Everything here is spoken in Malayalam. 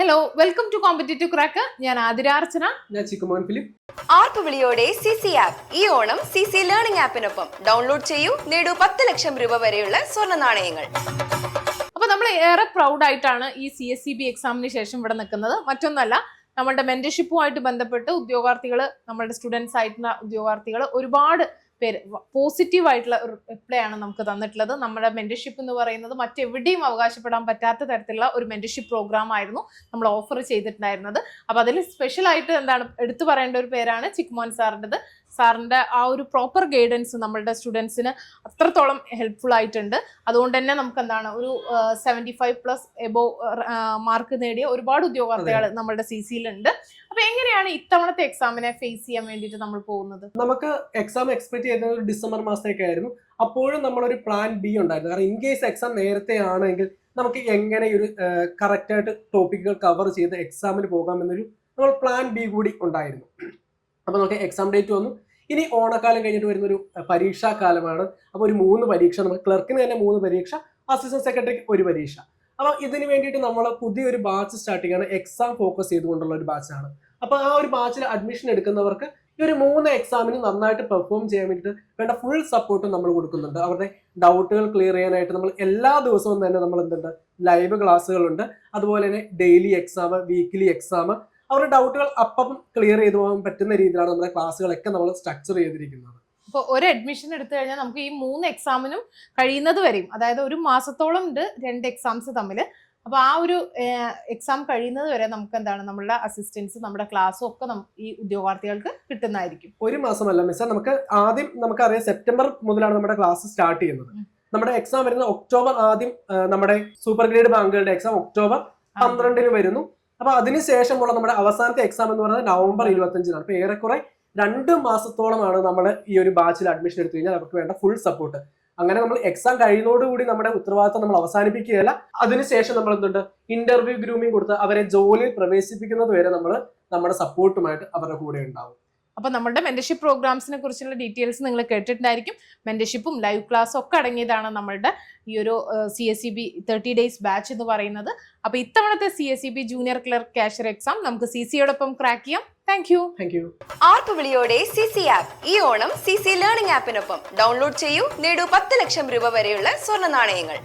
Hello welcome to competitive crack. ഞാൻ ആതിരാർച്ചന. ഞാൻ ചിക്കുമോൻ ഫിലിപ്പ്. ആർപ്പ് വിളിയോടെ CC ആപ്പ് ഈ ഓണം CC ലേണിംഗ് ആപ്പിനൊപ്പം ഡൗൺലോഡ് ചെയ്യൂ, നേടൂ 10 ലക്ഷം രൂപ വരെയുള്ള സ്വർണ്ണ നാണയങ്ങൾ. അപ്പൊ നമ്മൾ ഏറെ പ്രൗഡ് ആയിട്ടാണ് ഈ CSEB എക്സാമിന് ശേഷം ഇവിടെ നിൽക്കുന്നത്. മറ്റൊന്നല്ല, നമ്മുടെ മെന്റർഷിപ്പുമായിട്ട് ബന്ധപ്പെട്ട് ഉദ്യോഗാർത്ഥികൾ, നമ്മുടെ സ്റ്റുഡൻസ് ആയിട്ടുള്ള ഉദ്യോഗാർത്ഥികൾ ഒരുപാട് പേര് പോസിറ്റീവ് ആയിട്ടുള്ള ഒരു റിപ്ലൈ ആണ് നമുക്ക് തന്നിട്ടുള്ളത്. നമ്മുടെ മെന്റർഷിപ്പ് എന്ന് പറയുന്നത് മറ്റെവിടെയും അവകാശപ്പെടാൻ പറ്റാത്ത തരത്തിലുള്ള ഒരു മെന്റർഷിപ്പ് പ്രോഗ്രാം ആയിരുന്നു നമ്മൾ ഓഫർ ചെയ്തിട്ടുണ്ടായിരുന്നത്. അപ്പൊ അതിൽ സ്പെഷ്യൽ ആയിട്ട് എടുത്തു പറയേണ്ട ഒരു പേരാണ് ചിക്കുമോൻ സാറിൻ്റെത്. സാറിൻ്റെ ആ ഒരു പ്രോപ്പർ ഗൈഡൻസ് നമ്മളുടെ സ്റ്റുഡൻസിന് അത്രത്തോളം ഹെൽപ്ഫുൾ ആയിട്ടുണ്ട്. അതുകൊണ്ട് തന്നെ നമുക്ക് ഒരു 75+ എബോവ് മാർക്ക് നേടിയ ഒരുപാട് ഉദ്യോഗാർത്ഥികൾ നമ്മളുടെ CC-യിലുണ്ട്. അപ്പൊ എങ്ങനെയാണ് ഇത്തവണത്തെ എക്സാമിനെ ഫേസ് ചെയ്യാൻ വേണ്ടിയിട്ട് നമ്മൾ പോകുന്നത്? നമുക്ക് എക്സാം എക്സ്പെക്ട് ചെയ്യുന്നത് ഡിസംബർ മാസത്തേക്ക് ആയിരുന്നു. അപ്പോഴും നമ്മളൊരു പ്ലാൻ ബി ഉണ്ടായിരുന്നു. കാരണം ഇൻ കേസ് എക്സാം നേരത്തെ ആണെങ്കിൽ നമുക്ക് എങ്ങനെ ഒരു കറക്റ്റായിട്ട് ടോപ്പിക്കുകൾ കവർ ചെയ്ത് എക്സാമിന് പോകാമെന്നൊരു നമ്മൾ പ്ലാൻ ബി കൂടി ഉണ്ടായിരുന്നു. അപ്പോൾ നമുക്ക് എക്സാം ഡേറ്റ് വന്നു. ഇനി ഓണക്കാലം കഴിഞ്ഞിട്ട് വരുന്നൊരു പരീക്ഷാ കാലമാണ്. അപ്പോൾ ഒരു 3 പരീക്ഷ, നമുക്ക് ക്ലർക്കിന് തന്നെ 3 പരീക്ഷ, അസിസ്റ്റന്റ് സെക്രട്ടറിക്ക് 1 പരീക്ഷ. അപ്പോൾ ഇതിന് വേണ്ടിയിട്ട് നമ്മൾ പുതിയൊരു ബാച്ച് സ്റ്റാർട്ട് ചെയ്യുകയാണ്. എക്സാം ഫോക്കസ് ചെയ്തുകൊണ്ടുള്ള ഒരു ബാച്ചാണ്. അപ്പോൾ ആ ഒരു ബാച്ചിൽ അഡ്മിഷൻ എടുക്കുന്നവർക്ക് ഈ ഒരു 3 എക്സാമിന് നന്നായിട്ട് പെർഫോം ചെയ്യാൻ വേണ്ടിയിട്ട് വേണ്ട ഫുൾ സപ്പോർട്ടും നമ്മൾ കൊടുക്കുന്നുണ്ട്. അവരുടെ ഡൗട്ടുകൾ ക്ലിയർ ചെയ്യാനായിട്ട് നമ്മൾ എല്ലാ ദിവസവും തന്നെ നമ്മൾ ലൈവ് ക്ലാസ്സുകളുണ്ട്. അതുപോലെ തന്നെ ഡെയിലി എക്സാം, വീക്ക്ലി എക്സാം, അവരുടെ ഡൗട്ടുകൾ അപ്പം ക്ലിയർ ചെയ്തു പോകാൻ പറ്റുന്ന രീതിയിലാണ് നമ്മുടെ ക്ലാസ്സുകളൊക്കെ നമ്മൾ സ്ട്രക്ചർ ചെയ്തിരിക്കുന്നത്. ഇപ്പോൾ ഒരു അഡ്മിഷൻ എടുത്തു കഴിഞ്ഞാൽ നമുക്ക് ഈ 3 എക്സാമിനും കഴിയുന്നത് വരെയും, അതായത് ഒരു മാസത്തോളം ഉണ്ട് 2 എക്സാംസ് തമ്മിൽ. അപ്പോൾ ആ ഒരു എക്സാം കഴിയുന്നത് വരെ നമുക്ക് നമ്മളുടെ അസിസ്റ്റൻസ്, നമ്മുടെ ക്ലാസ്സും ഒക്കെ ഈ ഉദ്യോഗാർത്ഥികൾക്ക് കിട്ടുന്നതായിരിക്കും. ഒരു മാസമല്ല മിസ്സേ, നമുക്കറിയാം സെപ്റ്റംബർ മുതലാണ് നമ്മുടെ ക്ലാസ് സ്റ്റാർട്ട് ചെയ്യുന്നത്. നമ്മുടെ എക്സാം വരുന്നത് ഒക്ടോബർ ആദ്യം, നമ്മുടെ സൂപ്പർ ഗ്രേഡ് ബാങ്കുകളുടെ എക്സാം ഒക്ടോബർ 12 വരുന്നു. അപ്പൊ അതിനുശേഷമുള്ള നമ്മുടെ അവസാനത്തെ എക്സാം എന്ന് പറയുന്നത് നവംബർ 25. അപ്പൊ ഏറെക്കുറെ 2 മാസത്തോളമാണ് നമ്മൾ ഈ ഒരു ബാച്ചിൽ അഡ്മിഷൻ എടുത്തു കഴിഞ്ഞാൽ അവർക്ക് വേണ്ട ഫുൾ സപ്പോർട്ട്. അങ്ങനെ നമ്മൾ എക്സാം കഴിയുന്നതോടുകൂടി നമ്മുടെ ഉത്തരവാദിത്തം നമ്മൾ അവസാനിപ്പിക്കുകയല്ല. അതിനുശേഷം നമ്മൾ ഇന്റർവ്യൂ ഗ്രൂമിംഗ് കൊടുത്ത് അവരെ ജോലിയിൽ പ്രവേശിപ്പിക്കുന്നത് വരെ നമ്മൾ നമ്മുടെ സപ്പോർട്ടുമായിട്ട് അവരുടെ കൂടെ ഉണ്ടാവും. അപ്പോൾ നമ്മുടെ മെന്റർഷിപ്പ് പ്രോഗ്രാംസിനെ കുറിച്ചുള്ള ഡീറ്റെയിൽസ് നിങ്ങൾ കേട്ടിട്ടുണ്ടായിരിക്കും. മെന്റർഷിപ്പും ലൈവ് ക്ലാസ്സും ഒക്കെ അടങ്ങിയതാണ് നമ്മളുടെ ഈ ഒരു CSEB 30 days ബാച്ച് എന്ന് പറയുന്നത്. അപ്പോൾ ഇത്തവണത്തെ CSEB junior clerk cashier exam നമുക്ക് CC-യോടൊപ്പം ക്രാക്ക് ചെയ്യാം. Thank you. ആർപ്പ് വിളിയോടെ CC ആപ്പ് ഈ ഓണം CC ലേണിംഗ് ആപ്പിനൊപ്പം ഡൗൺലോഡ് ചെയ്യൂ, നേടൂ 10 ലക്ഷം രൂപ വരെയുള്ള സ്വർണ്ണ നാണയങ്ങൾ.